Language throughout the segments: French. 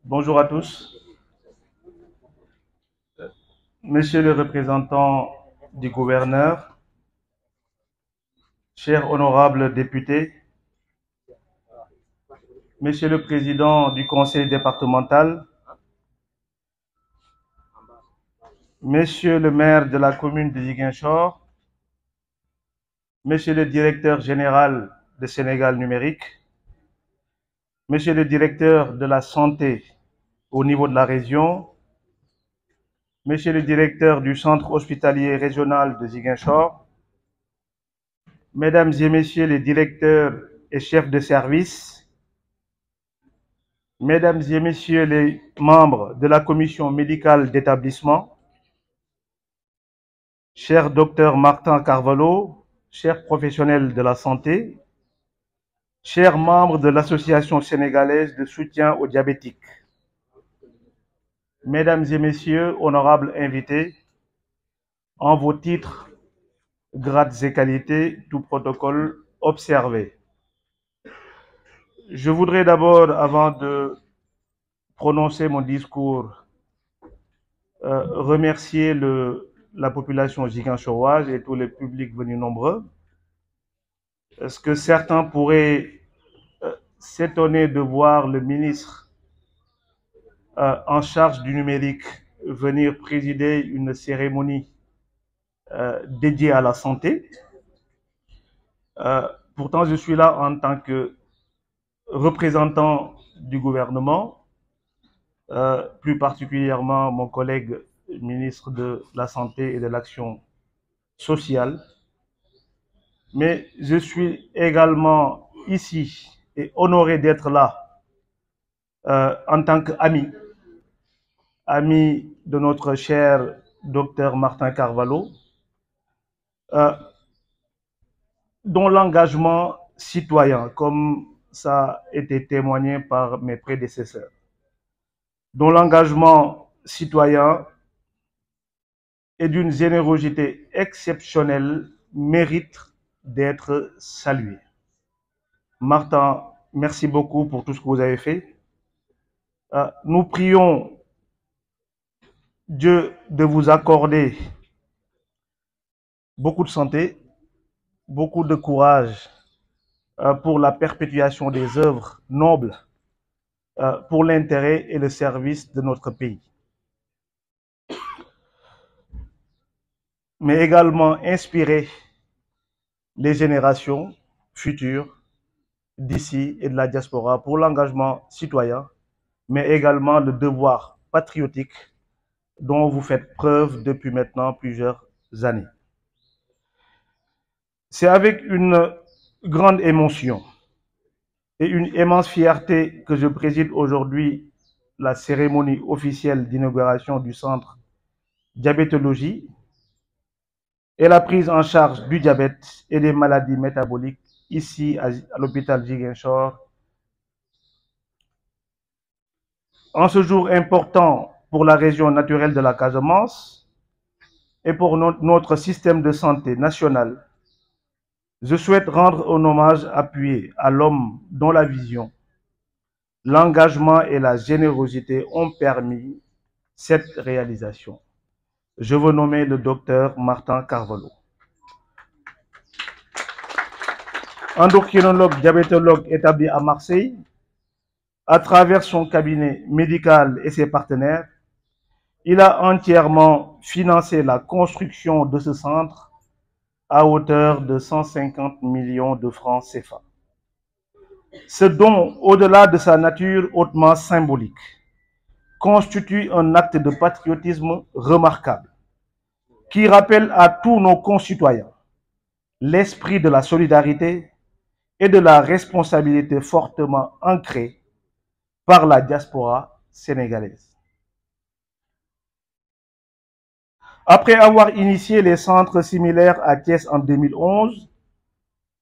Bonjour à tous. Monsieur le représentant du gouverneur, chers honorables députés, Monsieur le président du conseil départemental, Monsieur le maire de la commune de Ziguinchor, Monsieur le directeur général de Sénégal Numérique, Monsieur le directeur de la santé au niveau de la région, Monsieur le directeur du centre hospitalier régional de Ziguinchor, Mesdames et Messieurs les directeurs et chefs de service, Mesdames et Messieurs les membres de la commission médicale d'établissement, cher docteur Martin Carvalho, chers professionnels de la santé, chers membres de l'Association sénégalaise de soutien aux diabétiques, Mesdames et Messieurs, honorables invités, en vos titres, grades et qualités, tout protocole observé. Je voudrais d'abord, avant de prononcer mon discours, remercier la population ziguinchoroise et tous les publics venus nombreux. Est-ce que certains pourraient s'étonner de voir le ministre en charge du numérique venir présider une cérémonie dédiée à la santé? Pourtant, je suis là en tant que représentant du gouvernement, plus particulièrement mon collègue ministre de la Santé et de l'Action sociale. Mais je suis également ici et honoré d'être là en tant qu'ami, ami de notre cher docteur Martin Carvalho, dont l'engagement citoyen, comme ça a été témoigné par mes prédécesseurs, dont l'engagement citoyen et d'une générosité exceptionnelle mérite d'être salué. Martin, merci beaucoup pour tout ce que vous avez fait. Nous prions Dieu de vous accorder beaucoup de santé, beaucoup de courage pour la perpétuation des œuvres nobles, pour l'intérêt et le service de notre pays. Mais également inspirer les générations futures d'ici et de la diaspora pour l'engagement citoyen, mais également le devoir patriotique dont vous faites preuve depuis maintenant plusieurs années. C'est avec une grande émotion et une immense fierté que je préside aujourd'hui la cérémonie officielle d'inauguration du centre diabétologie et la prise en charge du diabète et des maladies métaboliques ici à l'hôpital Ziguinchor. En ce jour important pour la région naturelle de la Casamance et pour notre système de santé national, je souhaite rendre un hommage appuyé à l'homme dont la vision, l'engagement et la générosité ont permis cette réalisation. Je veux nommer le docteur Martin Carvalho. Endocrinologue, diabétologue établi à Marseille, à travers son cabinet médical et ses partenaires, il a entièrement financé la construction de ce centre à hauteur de 150 millions de francs CFA. Ce don, au-delà de sa nature hautement symbolique, constitue un acte de patriotisme remarquable qui rappelle à tous nos concitoyens l'esprit de la solidarité et de la responsabilité fortement ancrée par la diaspora sénégalaise. Après avoir initié les centres similaires à Thiès en 2011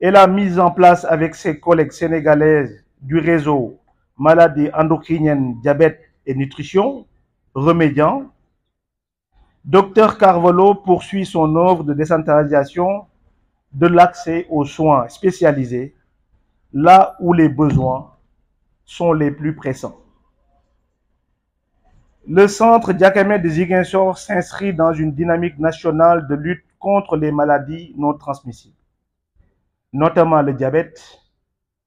et la mise en place avec ses collègues sénégalaises du réseau maladies endocriniennes, diabète et nutrition, remédiant, Dr Carvalho poursuit son œuvre de décentralisation de l'accès aux soins spécialisés là où les besoins sont les plus pressants. Le centre Diakamé de Ziguinchor s'inscrit dans une dynamique nationale de lutte contre les maladies non transmissibles, notamment le diabète,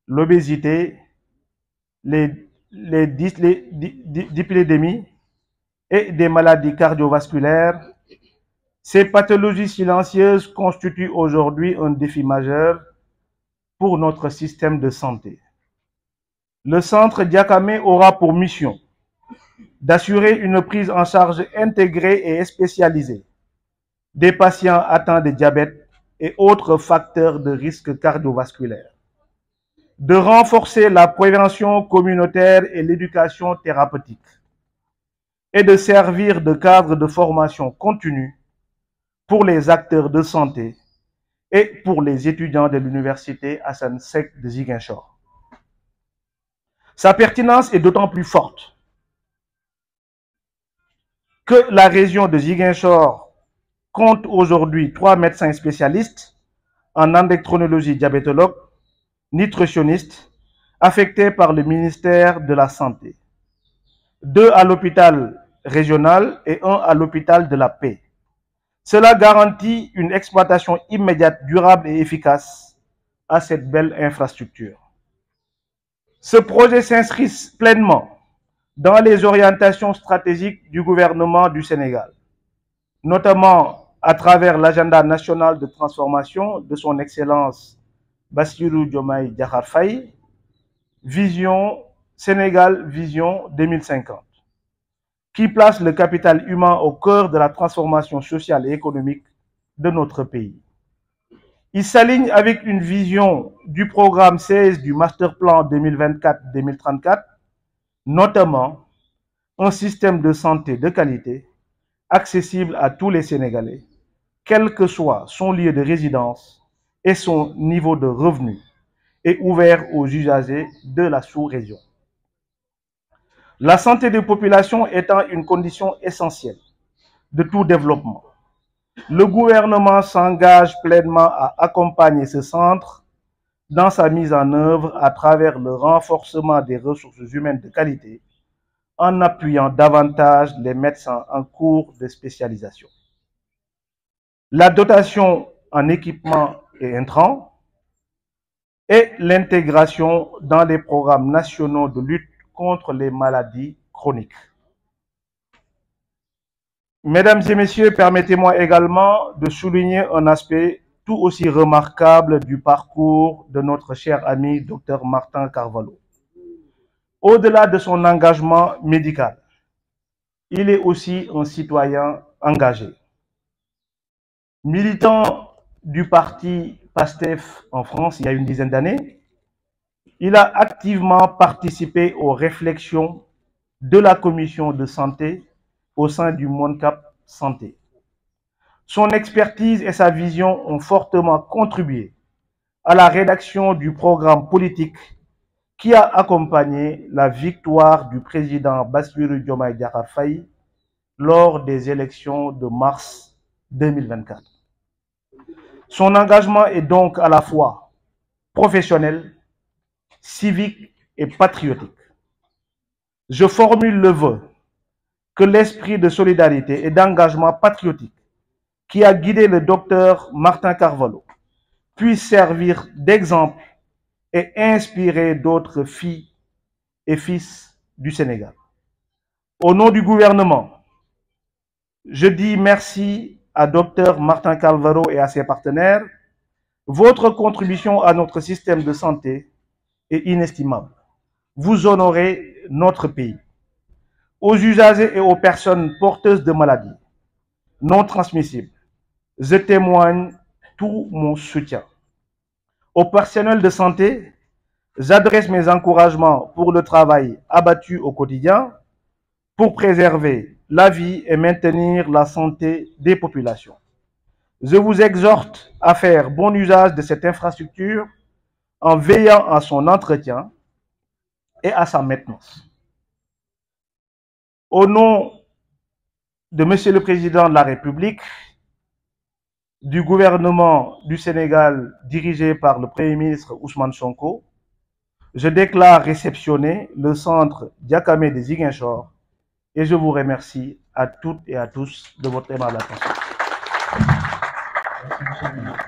l'obésité, les dyslipidémies et des maladies cardiovasculaires. Ces pathologies silencieuses constituent aujourd'hui un défi majeur pour notre système de santé. Le centre Diakamé aura pour mission d'assurer une prise en charge intégrée et spécialisée des patients atteints de diabète et autres facteurs de risque cardiovasculaire, de renforcer la prévention communautaire et l'éducation thérapeutique, et de servir de cadre de formation continue pour les acteurs de santé et pour les étudiants de l'université Assane Seck de Ziguinchor. Sa pertinence est d'autant plus forte que la région de Ziguinchor compte aujourd'hui 3 médecins spécialistes en endocrinologie diabétologue, nutritionnistes, affectés par le ministère de la Santé. 2 à l'hôpital régional et 1 à l'hôpital de la Paix. Cela garantit une exploitation immédiate, durable et efficace à cette belle infrastructure. Ce projet s'inscrit pleinement dans les orientations stratégiques du gouvernement du Sénégal, notamment à travers l'agenda national de transformation de son Excellence Bassirou Diomaye Diakhar Faye, Vision Sénégal Vision 2050, qui place le capital humain au cœur de la transformation sociale et économique de notre pays. Il s'aligne avec une vision du programme 16 du Master Plan 2024-2034, notamment un système de santé de qualité, accessible à tous les Sénégalais, quel que soit son lieu de résidence et son niveau de revenu, et ouvert aux usagers de la sous-région. La santé des populations étant une condition essentielle de tout développement, le gouvernement s'engage pleinement à accompagner ce centre dans sa mise en œuvre à travers le renforcement des ressources humaines de qualité, en appuyant davantage les médecins en cours de spécialisation. La dotation en équipements et intrants et l'intégration dans les programmes nationaux de lutte contre les maladies chroniques. Mesdames et messieurs, permettez-moi également de souligner un aspect tout aussi remarquable du parcours de notre cher ami Dr Martin Carvalho. Au-delà de son engagement médical, il est aussi un citoyen engagé. Militant du parti PASTEF en France il y a une dizaine d'années, il a activement participé aux réflexions de la commission de santé au sein du MONCAP Santé. Son expertise et sa vision ont fortement contribué à la rédaction du programme politique qui a accompagné la victoire du président Bassirou Diomaye Diakhar Faye lors des élections de mars 2024. Son engagement est donc à la fois professionnel, civique et patriotique. Je formule le vœu que l'esprit de solidarité et d'engagement patriotique qui a guidé le docteur Martin Carvalho puisse servir d'exemple et inspirer d'autres filles et fils du Sénégal. Au nom du gouvernement, je dis merci à Dr Martin Carvalho et à ses partenaires. Votre contribution à notre système de santé est inestimable. Vous honorez notre pays. Aux usagers et aux personnes porteuses de maladies non transmissibles, je témoigne tout mon soutien. Au personnel de santé, j'adresse mes encouragements pour le travail abattu au quotidien pour préserver la vie et maintenir la santé des populations. Je vous exhorte à faire bon usage de cette infrastructure en veillant à son entretien et à sa maintenance. Au nom de Monsieur le Président de la République, du gouvernement du Sénégal dirigé par le Premier ministre Ousmane Sonko, je déclare réceptionner le centre Diakamé de Ziguinchor et je vous remercie à toutes et à tous de votre aimable attention. Merci, monsieur le ministre.